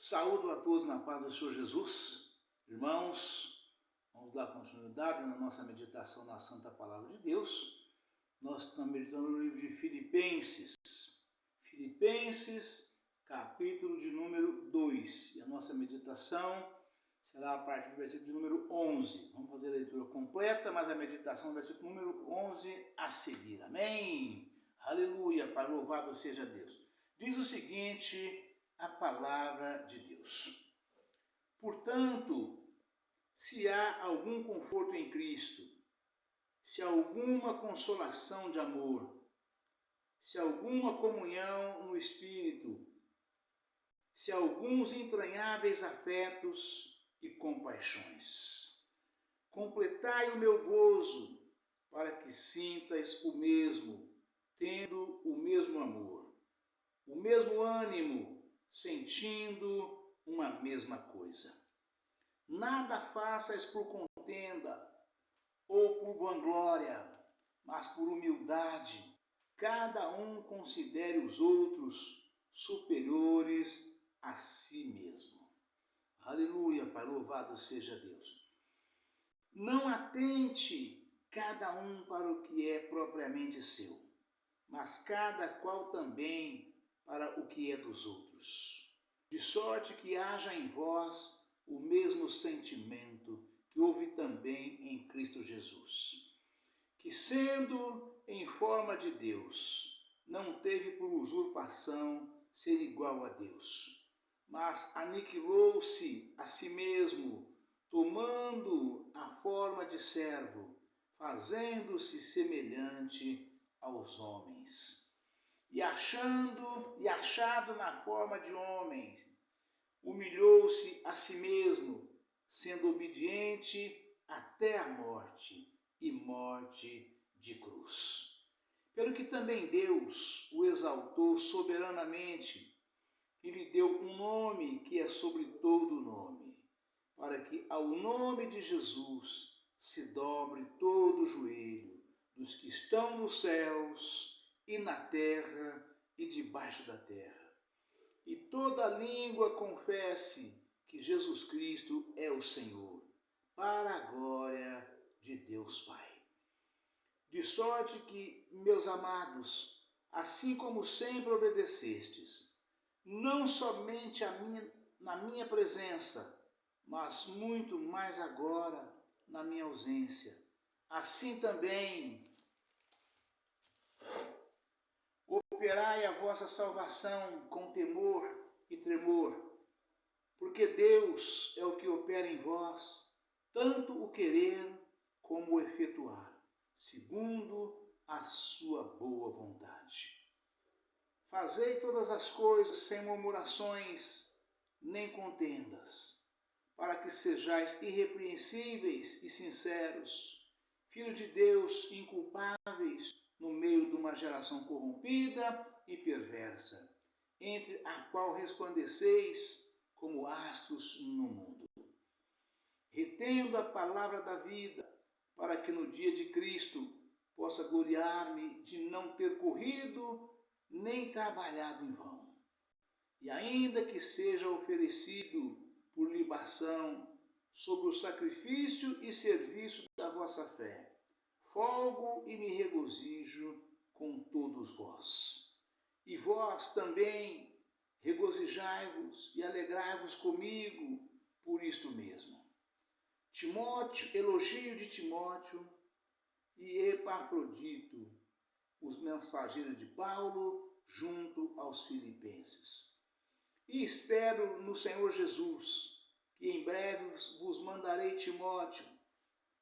Saúdo a todos na paz do Senhor Jesus. Irmãos, vamos dar continuidade na nossa meditação na Santa Palavra de Deus. Nós estamos meditando no livro de Filipenses. Filipenses, capítulo de número 2. E a nossa meditação será a partir do versículo de número 11. Vamos fazer a leitura completa, mas a meditação do versículo número 11 a seguir. Amém? Aleluia, Pai, louvado seja Deus. Diz o seguinte a palavra de Deus. Portanto, se há algum conforto em Cristo, se há alguma consolação de amor, se há alguma comunhão no Espírito, se há alguns entranháveis afetos e compaixões, completai o meu gozo, para que sintais o mesmo, tendo o mesmo amor, o mesmo ânimo, sentindo uma mesma coisa. Nada faças por contenda ou por vanglória, mas por humildade. Cada um considere os outros superiores a si mesmo. Aleluia, Pai, louvado seja Deus. Não atente cada um para o que é propriamente seu, mas cada qual também para o que é dos outros. De sorte que haja em vós o mesmo sentimento que houve também em Cristo Jesus, que sendo em forma de Deus, não teve por usurpação ser igual a Deus, mas aniquilou-se a si mesmo, tomando a forma de servo, fazendo-se semelhante aos homens. E achado na forma de homem, humilhou-se a si mesmo, sendo obediente até a morte, e morte de cruz. Pelo que também Deus o exaltou soberanamente, e lhe deu um nome que é sobre todo nome, para que ao nome de Jesus se dobre todo o joelho dos que estão nos céus, e na terra e debaixo da terra, e toda língua confesse que Jesus Cristo é o Senhor, para a glória de Deus Pai. De sorte que, meus amados, assim como sempre obedecestes, não somente na minha presença, mas muito mais agora na minha ausência, assim também operai a vossa salvação com temor e tremor, porque Deus é o que opera em vós, tanto o querer como o efetuar, segundo a sua boa vontade. Fazei todas as coisas sem murmurações nem contendas, para que sejais irrepreensíveis e sinceros, filhos de Deus inculpáveis, no meio de uma geração corrompida e perversa, entre a qual resplandeceis como astros no mundo. Retendo a palavra da vida, para que no dia de Cristo possa gloriar-me de não ter corrido nem trabalhado em vão. E ainda que seja oferecido por libação sobre o sacrifício e serviço da vossa fé, folgo e me regozijo com todos vós. E vós também regozijai-vos e alegrai-vos comigo por isto mesmo. Timóteo, elogio de Timóteo e Epafrodito, os mensageiros de Paulo, junto aos filipenses. E espero no Senhor Jesus, que em breve vos mandarei Timóteo,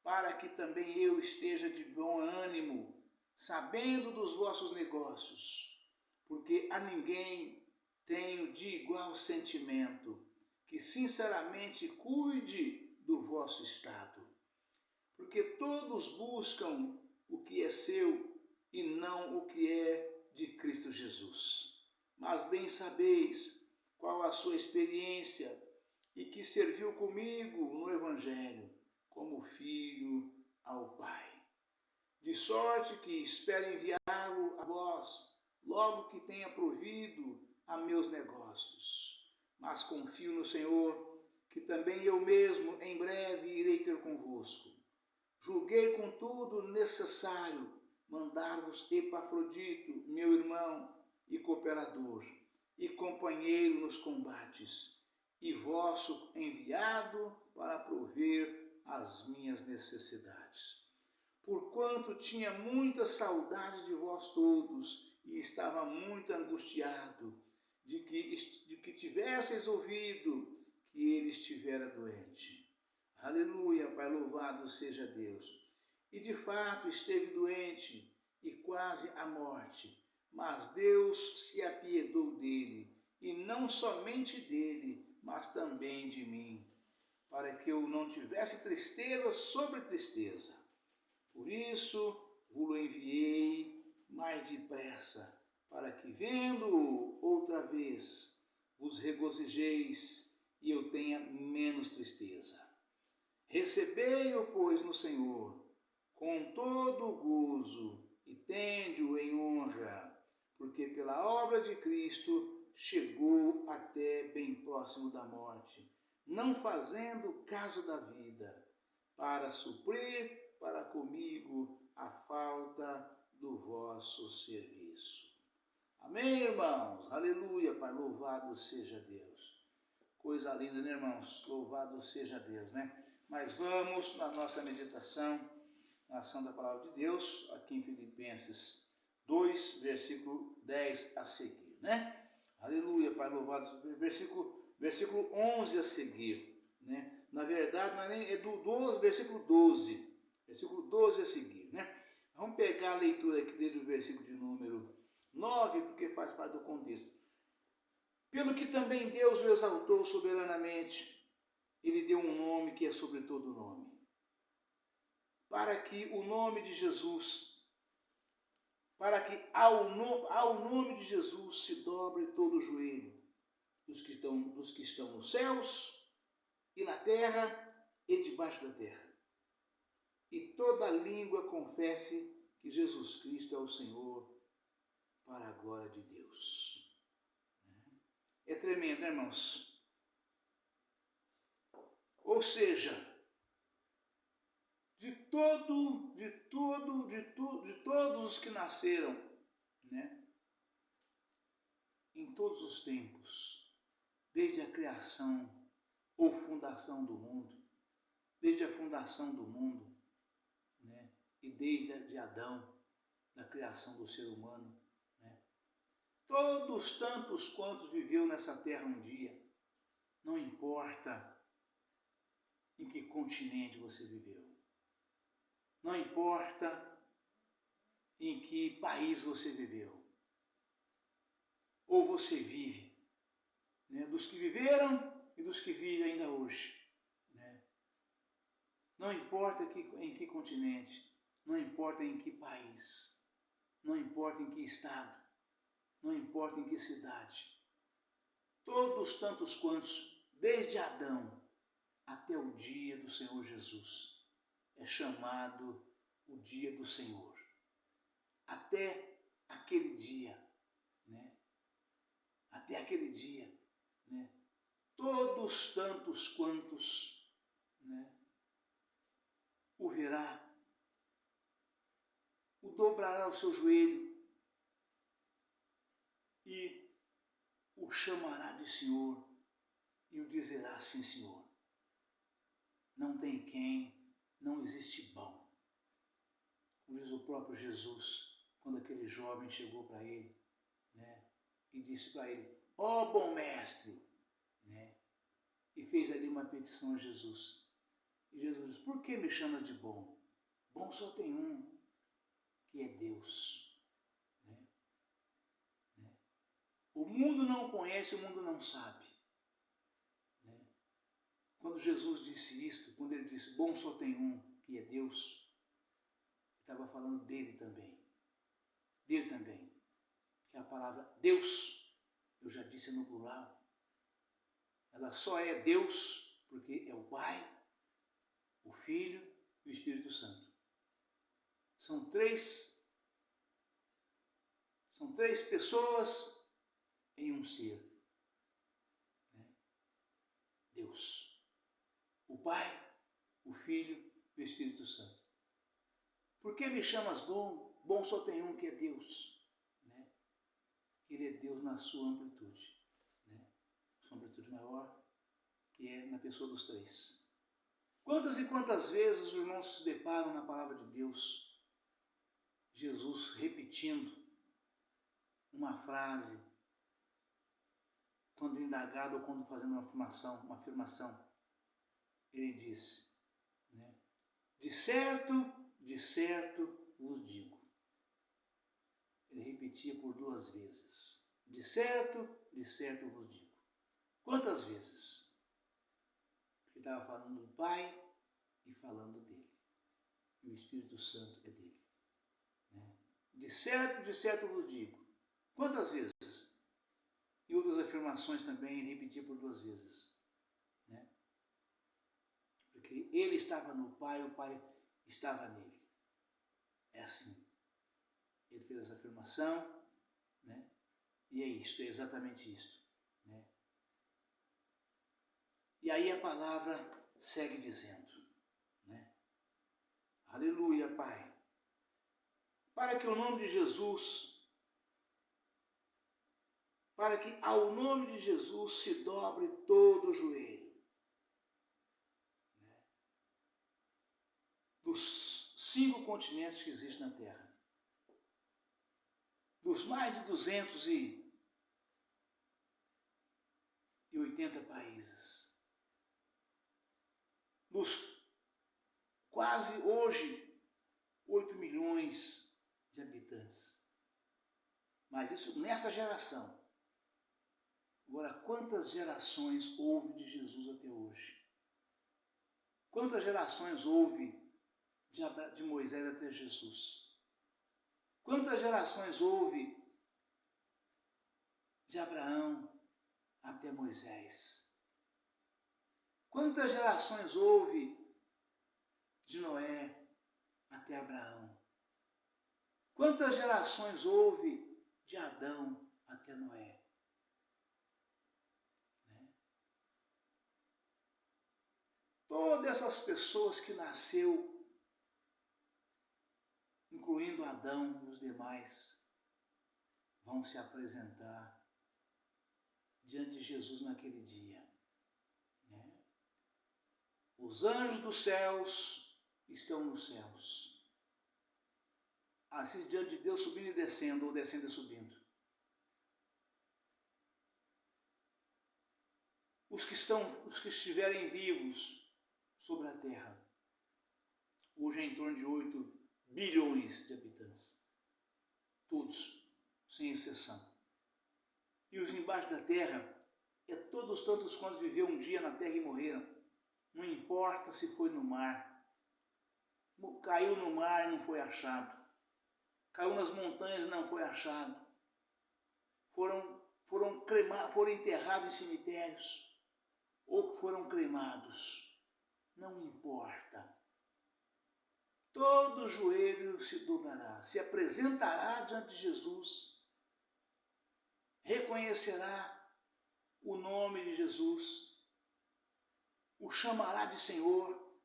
para que também eu esteja de bom ânimo, sabendo dos vossos negócios, porque a ninguém tenho de igual sentimento, que sinceramente cuide do vosso estado, porque todos buscam o que é seu e não o que é de Cristo Jesus. Mas bem sabeis qual a sua experiência e que serviu comigo no Evangelho, como filho ao Pai. De sorte que espero enviá-lo a vós, logo que tenha provido a meus negócios. mas confio no Senhor, que também eu mesmo em breve irei ter convosco. Julguei, contudo, necessário mandar-vos Epafrodito, meu irmão e cooperador, e companheiro nos combates, e vosso enviado para prover as minhas necessidades. Porquanto tinha muita saudade de vós todos, e estava muito angustiado de que tivesseis ouvido que ele estivera doente. Aleluia, Pai, louvado seja Deus. E de fato esteve doente e quase à morte, mas Deus se apiedou dele, e não somente dele, mas também de mim, para que eu não tivesse tristeza sobre tristeza. Por isso vos enviei mais depressa, para que, vendo-o outra vez, vos regozijeis e eu tenha menos tristeza. Recebei-o, pois, no Senhor, com todo o gozo, e tende-o em honra, porque pela obra de Cristo chegou até bem próximo da morte, não fazendo caso da vida, para suprir para comigo a falta do vosso serviço. Amém, irmãos? Aleluia, Pai, louvado seja Deus. Coisa linda, né, irmãos? Louvado seja Deus, né? Mas vamos na nossa meditação, na ação da palavra de Deus, aqui em Filipenses 2, versículo 10 a seguir, né? Aleluia, Pai, louvado seja Deus. Versículo 11 a seguir, né? Na verdade, não é nem, é do 12, versículo 12. Versículo 12 a seguir, né? Vamos pegar a leitura aqui desde o versículo de número 9, porque faz parte do contexto. Pelo que também Deus o exaltou soberanamente, ele deu um nome que é sobre todo nome, para que o nome de Jesus, para que ao nome de Jesus se dobre todo o joelho, dos que estão nos céus e na terra e debaixo da terra, e toda língua confesse que Jesus Cristo é o Senhor, para a glória de Deus. É tremendo, né, irmãos? Ou seja, de todos os que nasceram, né, em todos os tempos, desde a criação ou fundação do mundo, desde a fundação do mundo, né, e desde de Adão, da criação do ser humano, né, todos tantos quantos viveu nessa terra um dia, não importa em que continente você viveu, não importa em que país você viveu, ou você vive, né? Dos que viveram e dos que vivem ainda hoje, né? Não importa em que continente, não importa em que país, não importa em que estado, não importa em que cidade, todos tantos quantos, desde Adão até o dia do Senhor Jesus, é chamado o dia do Senhor. Até aquele dia, né? Até aquele dia, né? Todos tantos quantos, né, o verá, o dobrará o seu joelho e o chamará de Senhor e o dizerá: sim, Senhor. Não tem quem, não existe bom. Como diz o próprio Jesus, quando aquele jovem chegou para ele, né, e disse para ele: ó bom mestre, né, e fez ali uma petição a Jesus. E Jesus disse: por que me chamas de bom? Bom só tem um, que é Deus. Né? O mundo não conhece, o mundo não sabe. Né? Quando Jesus disse isto, quando ele disse: bom só tem um, que é Deus, ele estava falando dele também. Dele também. Que a palavra Deus, eu já disse no plural, ela só é Deus porque é o Pai, o Filho e o Espírito Santo. São três pessoas em um ser. Né? Deus. O Pai, o Filho e o Espírito Santo. Por que me chamas bom? Bom só tem um, que é Deus. Né? Ele é Deus na sua amplitude. Né? Sua amplitude maior, que é na pessoa dos três. Quantas e quantas vezes os irmãos se deparam na palavra de Deus, Jesus repetindo uma frase, quando indagado ou quando fazendo uma afirmação, ele disse, né? De certo vos digo. Ele repetia por 2 vezes. De certo vos digo. Quantas vezes? Porque ele estava falando do Pai e falando dele. E o Espírito Santo é dele. Né? De certo vos digo. Quantas vezes? E outras afirmações também ele repetia por 2 vezes. Né? Porque ele estava no Pai, o Pai estava nele. É assim. Ele fez essa afirmação, né? E é isto, é exatamente isto. Né? E aí a palavra segue dizendo, né? Aleluia, Pai. Para que o nome de Jesus, para que ao nome de Jesus se dobre todo o joelho. Né? Dos 5 continentes que existem na Terra. Dos mais de 280 países. Dos quase hoje 8 milhões de habitantes. Mas isso nessa geração. Agora, quantas gerações houve de Jesus até hoje? Quantas gerações houve de Moisés até Jesus? Quantas gerações houve de Abraão até Moisés? Quantas gerações houve de Noé até Abraão? Quantas gerações houve de Adão até Noé? Né? Todas essas pessoas que nasceu, incluindo Adão e os demais, vão se apresentar diante de Jesus naquele dia. Né? Os anjos dos céus estão nos céus. Assim diante de Deus, subindo e descendo, ou descendo e subindo. Os que estiverem vivos sobre a terra. Hoje é em torno de 8 bilhões de habitantes. Todos, sem exceção. E os embaixo da terra, é todos tantos quantos viveu um dia na terra e morreram. Não importa se foi no mar. Caiu no mar e não foi achado. Caiu nas montanhas e não foi achado. Foram enterrados em cemitérios. Ou foram cremados. Não importa. Todo joelho se dobrará, se apresentará diante de Jesus, reconhecerá o nome de Jesus, o chamará de Senhor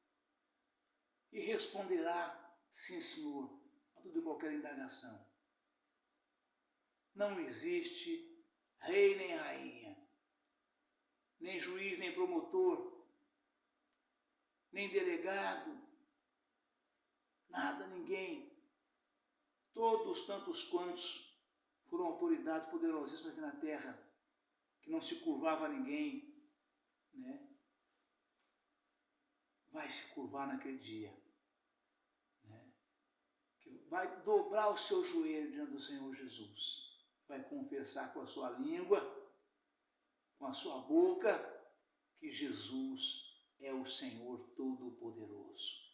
e responderá, sim, Senhor, a toda e qualquer indagação. Não existe rei nem rainha, nem juiz nem promotor, nem delegado, nada, ninguém. Todos, tantos quantos foram autoridades poderosíssimas aqui na terra, que não se curvava a ninguém, né? Vai se curvar naquele dia. Né? Que vai dobrar o seu joelho diante do Senhor Jesus. Vai confessar com a sua língua, com a sua boca, que Jesus é o Senhor Todo-Poderoso.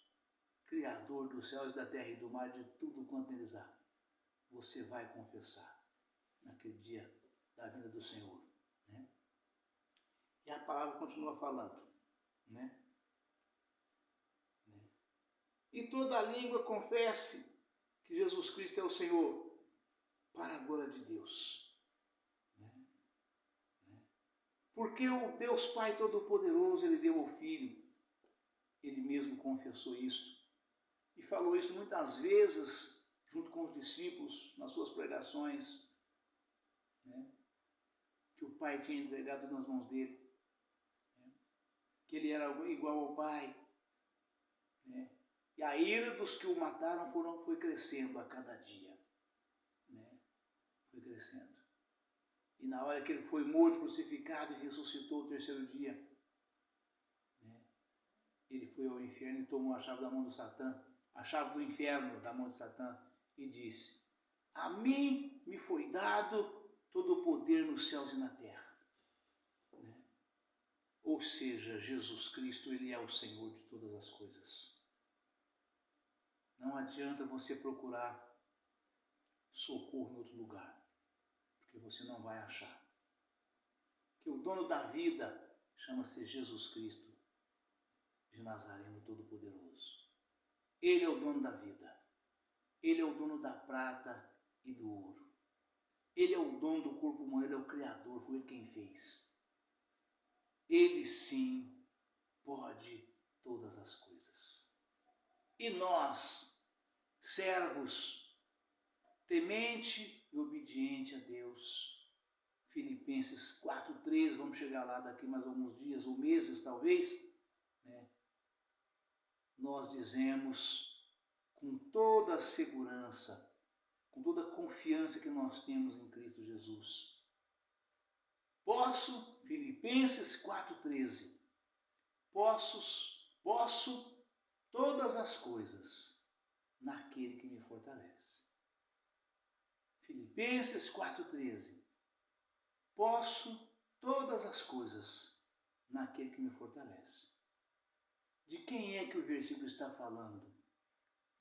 Criador dos céus, da terra e do mar, de tudo quanto neles há. Você vai confessar naquele dia da vinda do Senhor. Né? E a palavra continua falando. Né? E toda língua confesse que Jesus Cristo é o Senhor, para a glória de Deus. Né? Por Porque o Deus Pai Todo-Poderoso, Ele deu ao Filho. Ele mesmo confessou isso. E falou isso muitas vezes, junto com os discípulos, nas suas pregações, né? Que o Pai tinha entregado nas mãos dele. Né? Que ele era igual ao Pai. Né? E a ira dos que o mataram foi crescendo a cada dia. Né? Foi crescendo. E na hora que ele foi morto, crucificado e ressuscitou o terceiro dia, né? Ele foi ao inferno e tomou a chave da mão do Satã, a chave do inferno da mão de Satã, e disse: a mim me foi dado todo o poder nos céus e na terra. Né? Ou seja, Jesus Cristo, Ele é o Senhor de todas as coisas. Não adianta você procurar socorro em outro lugar, porque você não vai achar. Que o dono da vida chama-se Jesus Cristo de Nazareno Todo-Poderoso. Ele é o dono da vida. Ele é o dono da prata e do ouro. Ele é o dono do corpo humano, Ele é o Criador, foi Ele quem fez. Ele sim pode todas as coisas. E nós, servos, temente e obediente a Deus. Filipenses 4:3, vamos chegar lá daqui mais alguns dias ou meses talvez, né? Nós dizemos com toda a segurança, com toda a confiança que nós temos em Cristo Jesus. Filipenses 4:13, posso todas as coisas naquele que me fortalece. Filipenses 4:13, posso todas as coisas naquele que me fortalece. De quem é que o versículo está falando?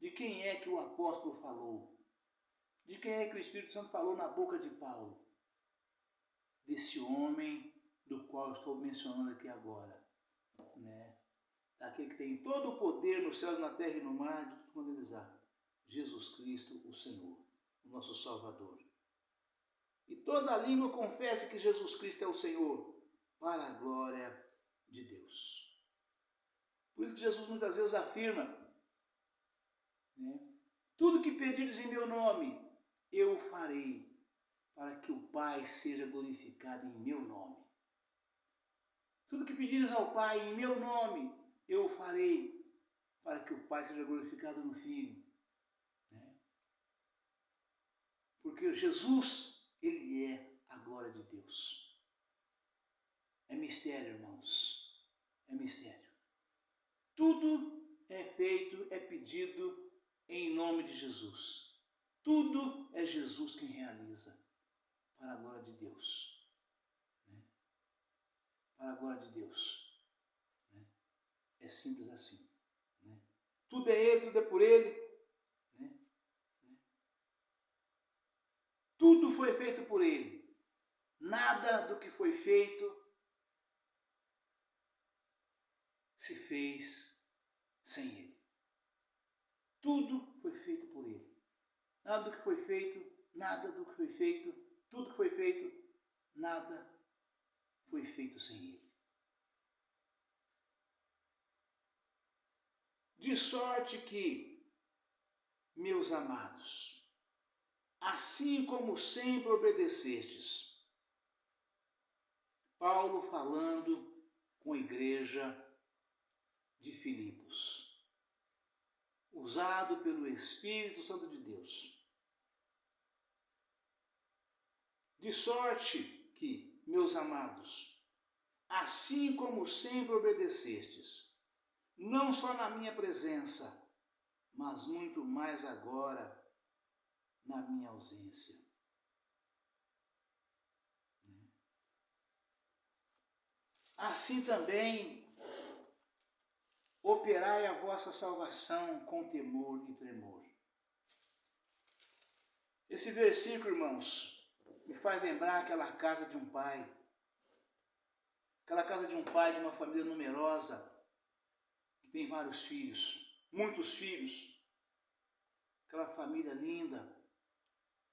De quem é que o apóstolo falou? De quem é que o Espírito Santo falou na boca de Paulo? Desse homem do qual eu estou mencionando aqui agora, né? Daquele que tem todo o poder nos céus, na terra e no mar, de tudo quanto eles há. Jesus Cristo, o Senhor, o nosso Salvador. E toda língua confesse que Jesus Cristo é o Senhor, para a glória de Deus. Por isso que Jesus muitas vezes afirma, né? Tudo que pedires em meu nome, eu farei, para que o Pai seja glorificado em meu nome. Tudo que pedires ao Pai em meu nome, eu farei, para que o Pai seja glorificado no Filho. Né? Porque Jesus, Ele é a glória de Deus. É mistério, irmãos. É mistério. Tudo é feito, é pedido em nome de Jesus. Tudo é Jesus quem realiza, para a glória de Deus. Né? Para a glória de Deus. Né? É simples assim. Né? Tudo é Ele, tudo é por Ele. Né? Tudo foi feito por Ele. Nada do que foi feito se fez sem Ele. Tudo foi feito por Ele. Nada do que foi feito, tudo que foi feito, nada foi feito sem Ele. De sorte que, meus amados, assim como sempre obedecestes, Paulo falando com a igreja de Filipos, usado pelo Espírito Santo de Deus. De sorte que, meus amados, assim como sempre obedecestes, não só na minha presença, mas muito mais agora na minha ausência. Assim também operai a vossa salvação com temor e tremor. Esse versículo, irmãos, me faz lembrar aquela casa de um pai. Aquela casa de um pai de uma família numerosa, que tem vários filhos, muitos filhos. Aquela família linda,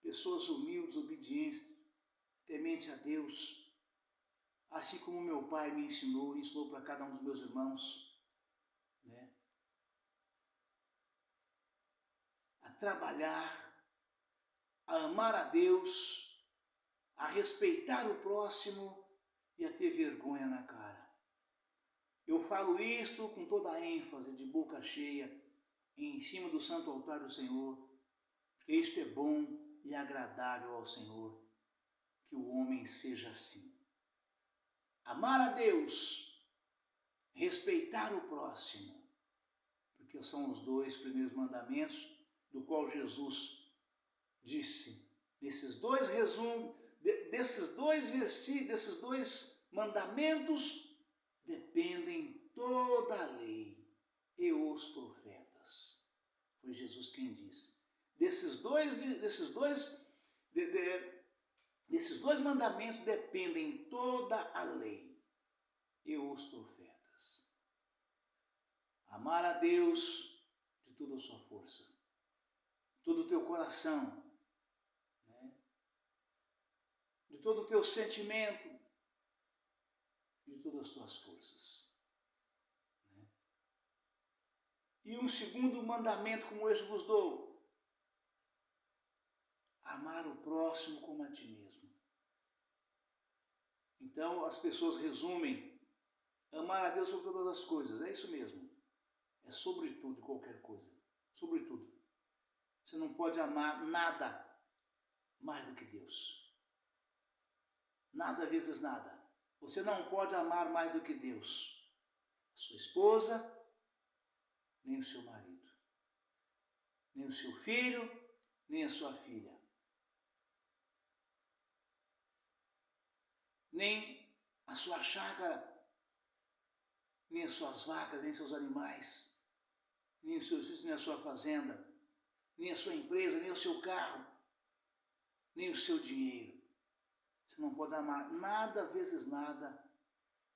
pessoas humildes, obedientes, temente a Deus. assim como meu pai me ensinou e ensinou para cada um dos meus irmãos, né? A trabalhar, a amar a Deus, a respeitar o próximo e a ter vergonha na cara. Eu falo isto com toda a ênfase, de boca cheia, em cima do santo altar do Senhor, porque isto é bom e agradável ao Senhor, que o homem seja assim. Amar a Deus, respeitar o próximo, porque são os 2 primeiros mandamentos, do qual Jesus disse, desses 2 mandamentos, dependem toda a lei e os profetas. Foi Jesus quem disse. Desses dois mandamentos dependem toda a lei e os profetas. Amar a Deus de toda a sua força, todo o teu coração, né? De todo o teu sentimento, de todas as tuas forças. Né? E um segundo mandamento, como este vos dou, amar o próximo como a ti mesmo. Então as pessoas resumem, amar a Deus sobre todas as coisas, é isso mesmo. É sobre tudo e qualquer coisa, sobre tudo. Você não pode amar nada mais do que Deus. Nada vezes nada. Você não pode amar mais do que Deus. A sua esposa, nem o seu marido, nem o seu filho, nem a sua filha. Nem a sua chácara, nem as suas vacas, nem seus animais, nem os seus filhos, nem a sua fazenda, nem a sua empresa, nem o seu carro, nem o seu dinheiro. Você não pode amar nada vezes nada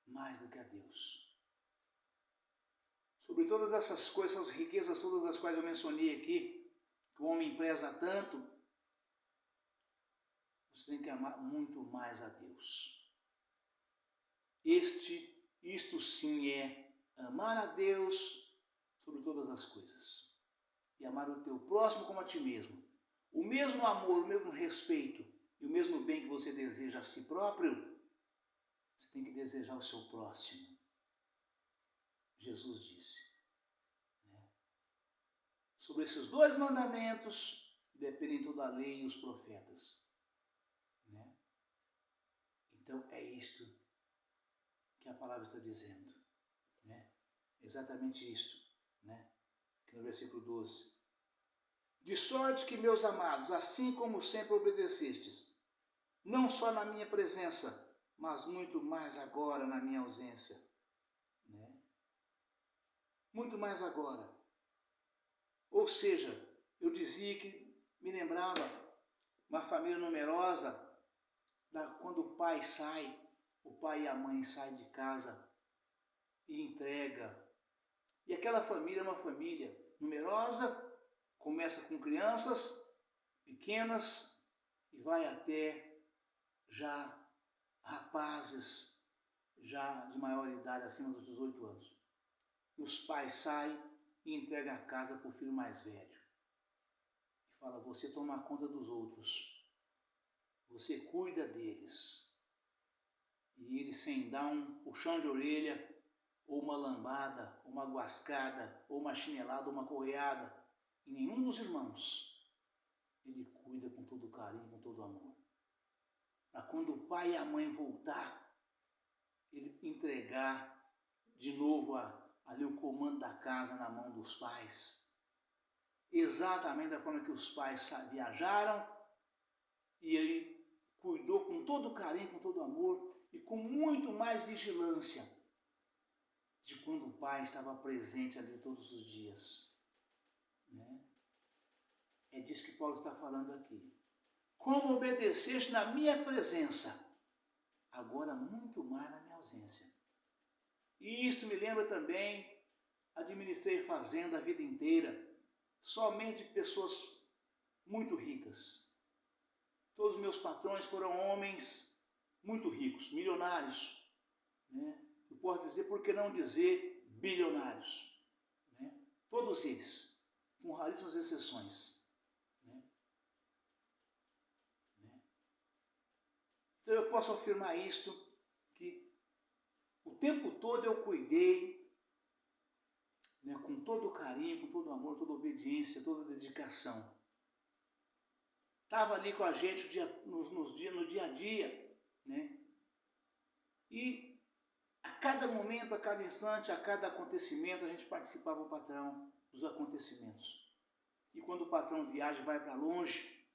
mais do que a Deus. Sobre todas essas coisas, essas riquezas todas as quais eu mencionei aqui, que o homem preza tanto, você tem que amar muito mais a Deus. Isto sim é amar a Deus sobre todas as coisas. E amar o teu próximo como a ti mesmo. O mesmo amor, o mesmo respeito e o mesmo bem que você deseja a si próprio, você tem que desejar ao seu próximo. Jesus disse. Né? Sobre esses 2 mandamentos dependem toda a lei e os profetas. Né? Então é isto que a palavra está dizendo, né? Exatamente isto, né? Que no versículo 12. De sorte que, meus amados, assim como sempre obedecestes, não só na minha presença, mas muito mais agora na minha ausência, né? Muito mais agora. Ou seja, eu dizia que me lembrava uma família numerosa, quando o pai e a mãe saem de casa e entrega. E aquela família é uma família numerosa, começa com crianças pequenas e vai até já rapazes já de maior idade, acima dos 18 anos. E os pais saem e entregam a casa para o filho mais velho. E fala, você toma conta dos outros, você cuida deles. E ele, sem dar um puxão de orelha, ou uma lambada, ou uma guascada, ou uma chinelada, ou uma correada, em nenhum dos irmãos, ele cuida com todo carinho, com todo amor. Para quando o pai e a mãe voltar, ele entregar de novo ali o comando da casa na mão dos pais. Exatamente da forma que os pais viajaram, e ele cuidou com todo carinho, com todo amor, e com muito mais vigilância de quando o pai estava presente ali todos os dias. Né? É disso que Paulo está falando aqui. Como obedeceste na minha presença, agora muito mais na minha ausência. E isto me lembra também, administrei fazenda a vida inteira, somente pessoas muito ricas. Todos os meus patrões foram homens muito ricos, milionários. né? Eu posso dizer, por que não dizer bilionários, né? Todos eles, com raríssimas exceções, né? Então eu posso afirmar isto, que o tempo todo eu cuidei, né, com todo o carinho, com todo o amor, toda a obediência, toda a dedicação. Estava ali com a gente no dia a dia, né? E a cada momento, a cada instante, a cada acontecimento, a gente participava, o patrão, dos acontecimentos. E quando o patrão viaja e vai para longe,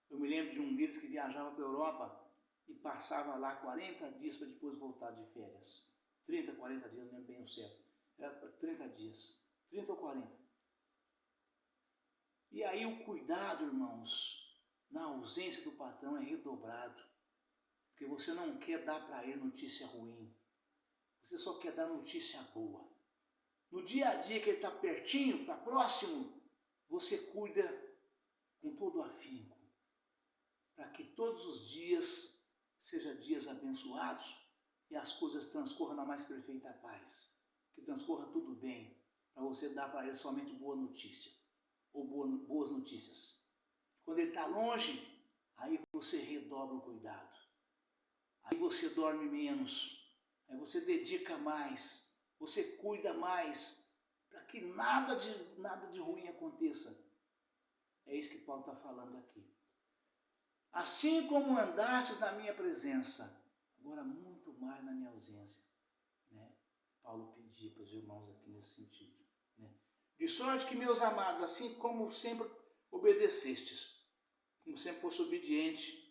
eu me lembro de um deles que viajava para a Europa e passava lá 40 dias para depois voltar de férias. 30, 40 dias, não lembro bem o certo. Era 30 dias, 30 ou 40. E aí o cuidado, irmãos, na ausência do patrão é redobrado. Porque você não quer dar para ele notícia ruim. Você só quer dar notícia boa. No dia a dia que ele está pertinho, está próximo, você cuida com todo o afinco. Para que todos os dias sejam dias abençoados e as coisas transcorram na mais perfeita paz. Que transcorra tudo bem, para você dar para ele somente boa notícia, ou boas notícias. Quando ele está longe, aí você redobra o cuidado. Aí você dorme menos, aí você dedica mais, você cuida mais, para que nada de ruim aconteça. É isso que Paulo está falando aqui. Assim como andastes na minha presença, agora muito mais na minha ausência, né? Paulo pedia para os irmãos aqui nesse sentido, né? De sorte que, meus amados, assim como sempre obedecestes, como sempre fosse obediente,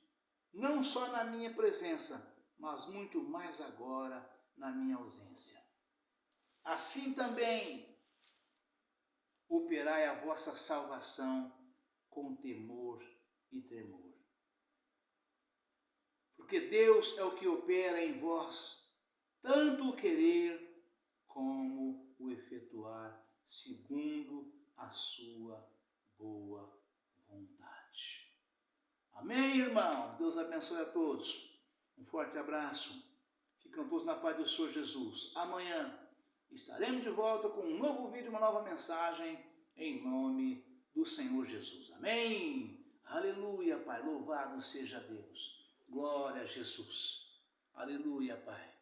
não só na minha presença, mas muito mais agora na minha ausência. Assim também operai a vossa salvação com temor e tremor. Porque Deus é o que opera em vós, tanto o querer como o efetuar, segundo a sua boa vontade. Amém, irmãos? Deus abençoe a todos. Um forte abraço. Ficam todos na paz do Senhor Jesus. Amanhã estaremos de volta com um novo vídeo, uma nova mensagem, em nome do Senhor Jesus. Amém? Aleluia, Pai. Louvado seja Deus. Glória a Jesus. Aleluia, Pai.